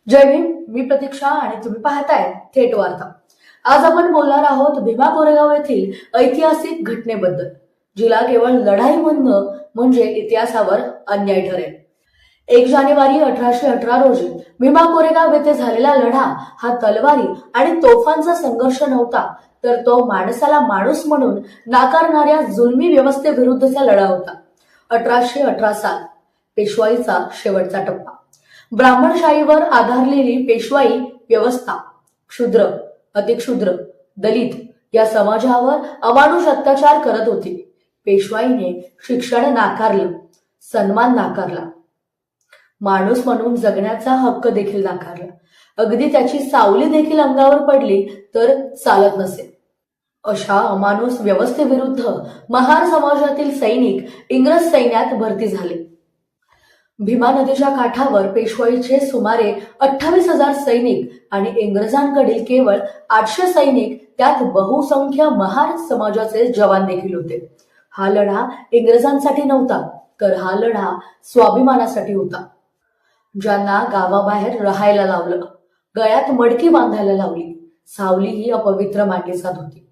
जय भीम. मी प्रतीक्षा आणि तुम्ही पाहताय थेट वार्ता. आज आपण बोलणार आहोत भीमा कोरेगाव येथील ऐतिहासिक घटनेबद्दल, जिला केवळ लढाई म्हणणं म्हणजे इतिहासावर अन्याय ठरेल. 1 जानेवारी 1818 रोजी भीमा कोरेगाव येथे झालेला लढा हा तलवारी आणि तोफांचा संघर्ष नव्हता, तर तो माणसाला माणूस म्हणून नाकारणाऱ्या जुलमी व्यवस्थेविरुद्धचा लढा होता. 1818 साल, पेशवाईचा शेवटचा टप्पा. ब्राह्मणशाहीवर आधारलेली पेशवाई व्यवस्था क्षुद्र, अतिक्षुद्र, दलित या समाजावर अमानुष अत्याचार करत होती. पेशवाईने शिक्षण नाकारलं, सन्मान नाकारला, माणूस म्हणून जगण्याचा हक्क देखील नाकारला. अगदी त्याची सावली देखील अंगावर पडली तर चालत नसे. अशा अमानुष व्यवस्थेविरुद्ध महार समाजातील सैनिक इंग्रज सैन्यात भरती झाले. भीमा नदीच्या काठावर पेशवाईचे सुमारे 28,000 सैनिक आणि इंग्रजांकडील केवळ 800 सैनिक, त्यात बहुसंख्य महार समाजाचे जवान देखील होते. हा लढा इंग्रजांसाठी नव्हता, तर हा लढा स्वाभिमानासाठी होता. ज्यांना गावाबाहेर राहायला लावलं, गळ्यात मडकी बांधायला लावली, सावली ही अपवित्र मानली जात होती,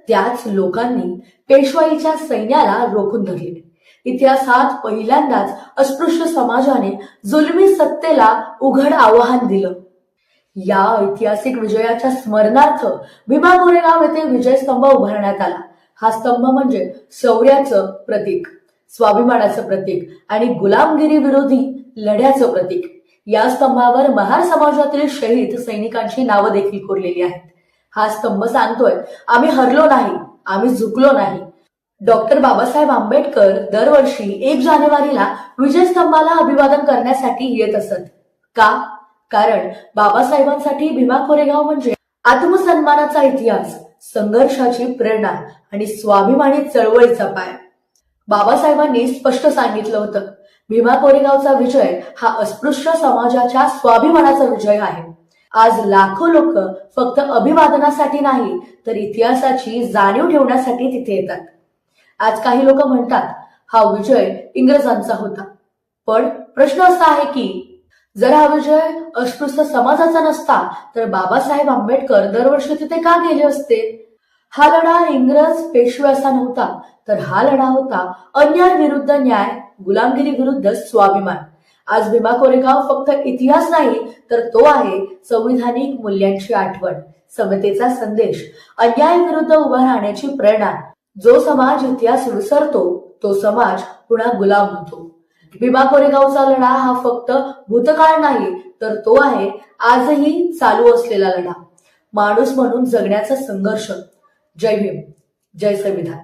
त्याच लोकांनी पेशवाईच्या सैन्याला रोखून धरले. इतिहासात पहिल्यांदाच अस्पृश्य समाजाने जुलमी सत्तेला उघड आव्हान दिलं. या ऐतिहासिक विजयाच्या स्मरणार्थ भीमा कोरेगाव येथे विजय स्तंभ उभारण्यात आला. हा स्तंभ म्हणजे शौर्याचं प्रतीक, स्वाभिमानाचं प्रतीक आणि गुलामगिरी विरोधी लढ्याचं प्रतीक. या स्तंभावर महार समाजातील शहीद सैनिकांची नावं देखील कोरलेली आहेत. हा स्तंभ सांगतोय, आम्ही हरलो नाही, आम्ही झुकलो नाही. डॉक्टर बाबासाहेब आंबेडकर दरवर्षी 1 जानेवारीला विजयस्तंभाला अभिवादन करण्यासाठी येत असत. का? कारण बाबासाहेबांसाठी भीमा कोरेगाव म्हणजे आत्मसन्मानाचा इतिहास, संघर्षाची प्रेरणा आणि स्वाभिमानी चळवळीचा पाया. बाबासाहेबांनी स्पष्ट सांगितलं होतं, भीमा कोरेगावचा विजय हा अस्पृश्य समाजाच्या स्वाभिमानाचा विजय आहे. आज लाखो लोक फक्त अभिवादनासाठी नाही, तर इतिहासाची जाणीव ठेवण्यासाठी तिथे येतात. आज काही लोक म्हणतात हा विजय इंग्रजांचा होता, पण प्रश्न असा आहे की जर हा विजय अस्पृश्य समाजाचा नसता तर बाबासाहेब आंबेडकर दरवर्षी तिथे का गेले असते? हा लढा इंग्रज पेशवे असा नव्हता, तर हा लढा होता अन्याय विरुद्ध न्याय, गुलामगिरी विरुद्ध स्वाभिमान. आज भीमा कोरेगाव फक्त इतिहास नाही, तर तो आहे संविधानिक मूल्यांची आठवण, समतेचा संदेश, अन्याय विरुद्ध उभा राहण्याची प्रेरणा. जो समाज इतिहास विसरतो तो समाज पुन्हा गुलाम होतो. भीमा कोरेगावचा लढा हा फक्त भूतकाळ नाही, तर तो आहे आजही चालू असलेला लढा, माणूस म्हणून जगण्याचा संघर्ष. जय भीम, जय संविधान.